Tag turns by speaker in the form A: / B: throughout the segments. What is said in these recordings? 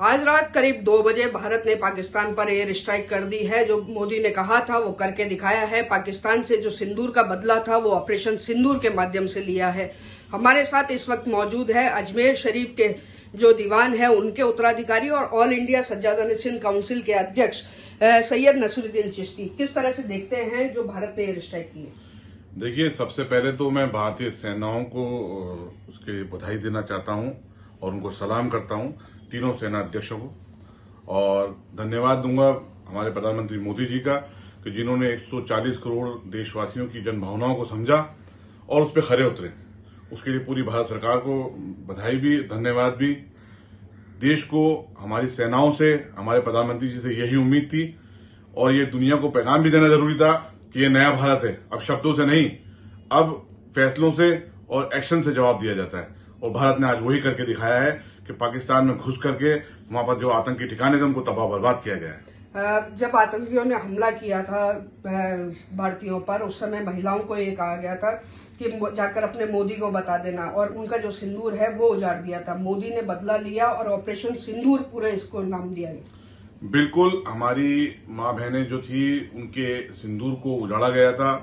A: आज रात करीब 2 बजे भारत ने पाकिस्तान पर एयर स्ट्राइक कर दी है। जो मोदी ने कहा था वो करके दिखाया है। पाकिस्तान से जो सिंदूर का बदला था वो ऑपरेशन सिंदूर के माध्यम से लिया है। हमारे साथ इस वक्त मौजूद है अजमेर शरीफ के जो दीवान है उनके उत्तराधिकारी और ऑल इंडिया सज्जादा नशीन काउंसिल के अध्यक्ष सैयद नसरुद्दीन चिश्ती। किस तरह से देखते हैं जो भारत ने एयर स्ट्राइक की है?
B: देखिए, सबसे पहले तो मैं भारतीय सेनाओं को उसके लिए बधाई देना चाहता हूं और उनको सलाम करता हूं, तीनों सेना अध्यक्षों को। और धन्यवाद दूंगा हमारे प्रधानमंत्री मोदी जी का कि जिन्होंने 140 करोड़ देशवासियों की जनभावनाओं को समझा और उस पर खरे उतरे। उसके लिए पूरी भारत सरकार को बधाई भी, धन्यवाद भी। देश को हमारी सेनाओं से, हमारे प्रधानमंत्री जी से यही उम्मीद थी और ये दुनिया को पैगाम भी देना जरूरी था कि ये नया भारत है। अब शब्दों से नहीं, अब फैसलों से और एक्शन से जवाब दिया जाता है। और भारत ने आज वही करके दिखाया है कि पाकिस्तान में घुस करके वहां पर जो आतंकी ठिकाने थे उनको तबाह बर्बाद किया गया है।
A: जब आतंकियों ने हमला किया था भारतीयों पर, उस समय महिलाओं को ये कहा गया था कि जाकर अपने मोदी को बता देना, और उनका जो सिंदूर है वो उजाड़ दिया था। मोदी ने बदला लिया और ऑपरेशन सिंदूर पूरे इसको नाम दिया गया।
B: बिल्कुल, हमारी माँ बहनें जो थी उनके सिंदूर को उजाड़ा गया था,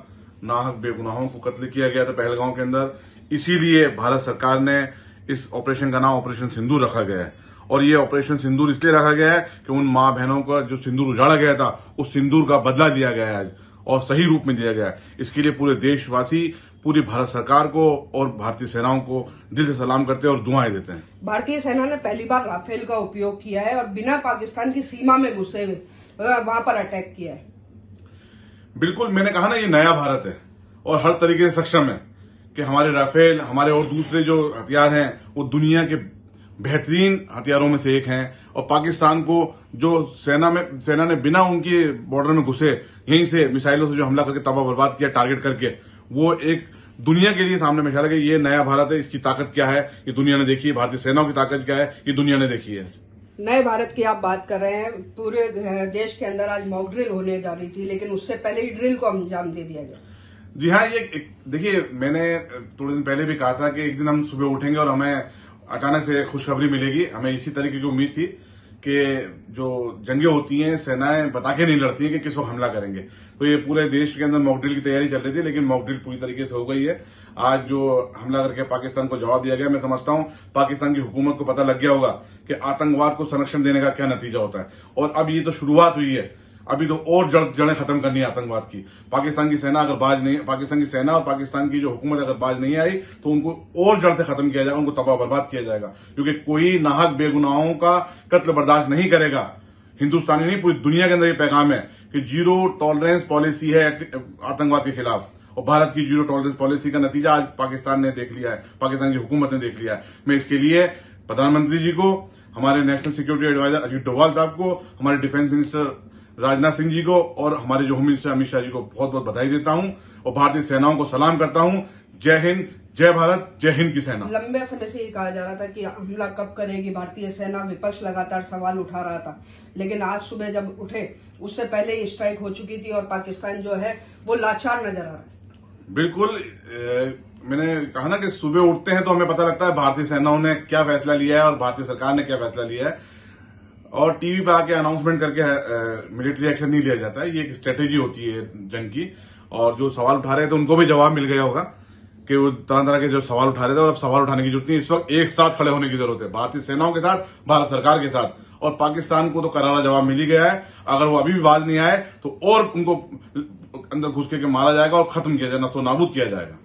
B: नाहक बेगुनाहों को कत्ल किया गया था पहलगांव के अंदर। इसीलिए भारत सरकार ने इस ऑपरेशन का नाम ऑपरेशन सिंदूर रखा गया है। और ये ऑपरेशन सिंदूर इसलिए रखा गया है कि उन माँ बहनों का जो सिंदूर उजाड़ा गया था उस सिंदूर का बदला लिया गया है आज, और सही रूप में दिया गया है। इसके लिए पूरे देशवासी, पूरी भारत सरकार को और भारतीय सेनाओं को दिल से सलाम करते हैं और दुआएं देते हैं।
A: भारतीय सेना ने पहली बार राफेल का उपयोग किया है और बिना पाकिस्तान की सीमा में घुसे हुए वहां पर अटैक किया है।
B: बिल्कुल, मैंने कहा ना, ये नया भारत है और हर तरीके से सक्षम है कि हमारे राफेल, हमारे और दूसरे जो हथियार हैं वो दुनिया के बेहतरीन हथियारों में से एक हैं। और पाकिस्तान को जो सेना ने बिना उनके बॉर्डर में घुसे यहीं से मिसाइलों से जो हमला करके तबाह बर्बाद किया, टारगेट करके, वो एक दुनिया के लिए सामने में कि ये नया भारत है, इसकी ताकत क्या है ये दुनिया ने देखी है, भारतीय सेनाओं की ताकत क्या है ये दुनिया ने देखी है।
A: नए भारत की आप बात कर रहे हैं। पूरे देश के अंदर आज मॉक ड्रिल होने जा रही थी, लेकिन उससे पहले ही ड्रिल को अंजाम दे दिया गया।
B: जी हाँ, ये देखिए, मैंने थोड़े दिन पहले भी कहा था कि एक दिन हम सुबह उठेंगे और हमें अचानक से खुशखबरी मिलेगी। हमें इसी तरीके की उम्मीद थी कि जो जंगें होती हैं सेनाएं बता के नहीं लड़ती हैं कि किस वक्त हमला करेंगे। तो ये पूरे देश के अंदर मॉक ड्रिल की तैयारी चल रही थी, लेकिन मॉक ड्रिल पूरी तरीके से हो गई है। आज जो हमला करके पाकिस्तान को जवाब दिया गया, मैं समझता हूं पाकिस्तान की हुकूमत को पता लग गया होगा कि आतंकवाद को संरक्षण देने का क्या नतीजा होता है। और अब ये तो शुरुआत हुई है, अभी तो और जड़ें खत्म करनी है आतंकवाद की। पाकिस्तान की सेना और पाकिस्तान की जो हुकूमत अगर बाज नहीं आई तो उनको और जड़ से खत्म किया जाएगा, उनको तबाह बर्बाद किया जाएगा। क्योंकि कोई नाहक बेगुनाहों का कत्ल बर्दाश्त नहीं करेगा। हिंदुस्तानी नहीं, पूरी दुनिया के अंदर ये पैगाम है कि जीरो टॉलरेंस पॉलिसी है आतंकवाद के खिलाफ। और भारत की जीरो टॉलरेंस पॉलिसी का नतीजा आज पाकिस्तान ने देख लिया है, पाकिस्तान की हुकूमत ने देख लिया है। मैं इसके लिए प्रधानमंत्री जी को, हमारे national security advisor Ajit Doval साहब को, हमारे डिफेंस मिनिस्टर राजनाथ सिंह जी को और हमारे जो होम मिनिस्टर अमित शाह जी को बहुत बहुत बधाई देता हूं और भारतीय सेनाओं को सलाम करता हूं। जय हिंद, जय भारत, जय हिंद की सेना।
A: लंबे समय से ये कहा जा रहा था कि हमला कब करेगी भारतीय सेना, विपक्ष लगातार सवाल उठा रहा था, लेकिन आज सुबह जब उठे उससे पहले ही स्ट्राइक हो चुकी थी और पाकिस्तान जो है वो लाचार नजर आ रहा है।
B: बिल्कुल, मैंने कहा ना कि सुबह उठते हैं तो हमें पता लगता है भारतीय सेनाओं ने क्या फैसला लिया है और भारतीय सरकार ने क्या फैसला लिया है। और टीवी पे आके अनाउंसमेंट करके मिलिट्री एक्शन नहीं लिया जाता है। ये एक स्ट्रेटेजी होती है जंग की। और जो सवाल उठा रहे थे उनको भी जवाब मिल गया होगा कि वो तरह तरह के जो सवाल उठा रहे थे, और अब सवाल उठाने की जरूरत नहीं, इस वक्त एक साथ खड़े होने की जरूरत है, भारतीय सेनाओं के साथ, भारत सरकार के साथ। और पाकिस्तान को तो करारा जवाब मिल ही गया है। अगर वो अभी भी बाज नहीं आए तो और उनको अंदर घुस के मारा जाएगा और खत्म किया जाएगा, तो नाबूद किया जाएगा।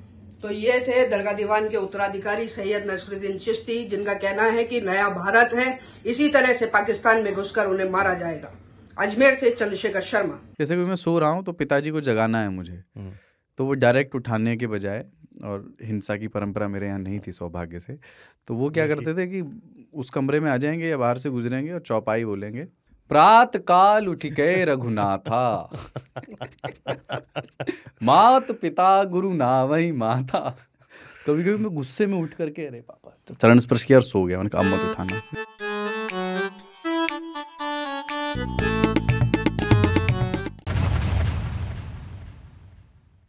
A: तो ये थे दरगाह दीवान के उत्तराधिकारी सैयद नसरुद्दीन चिश्ती, जिनका कहना है कि नया भारत है, इसी तरह से पाकिस्तान में घुसकर उन्हें मारा जाएगा। अजमेर से चंद्रशेखर शर्मा।
C: जैसे कि मैं सो रहा हूँ तो पिताजी को जगाना है मुझे, तो वो डायरेक्ट उठाने के बजाय, और हिंसा की परंपरा मेरे यहाँ नहीं थी सौभाग्य से, तो वो क्या करते थे कि उस कमरे में आ जाएंगे या बाहर से गुजरेंगे और चौपाई बोलेंगे, प्रात काल उठ के रघुनाथा मात पिता गुरु नावई माता। कभी कभी मैं गुस्से में उठ करके, अरे पापा, चरण स्पर्श किया और सो गया। मैंने कहा अब मत उठाना।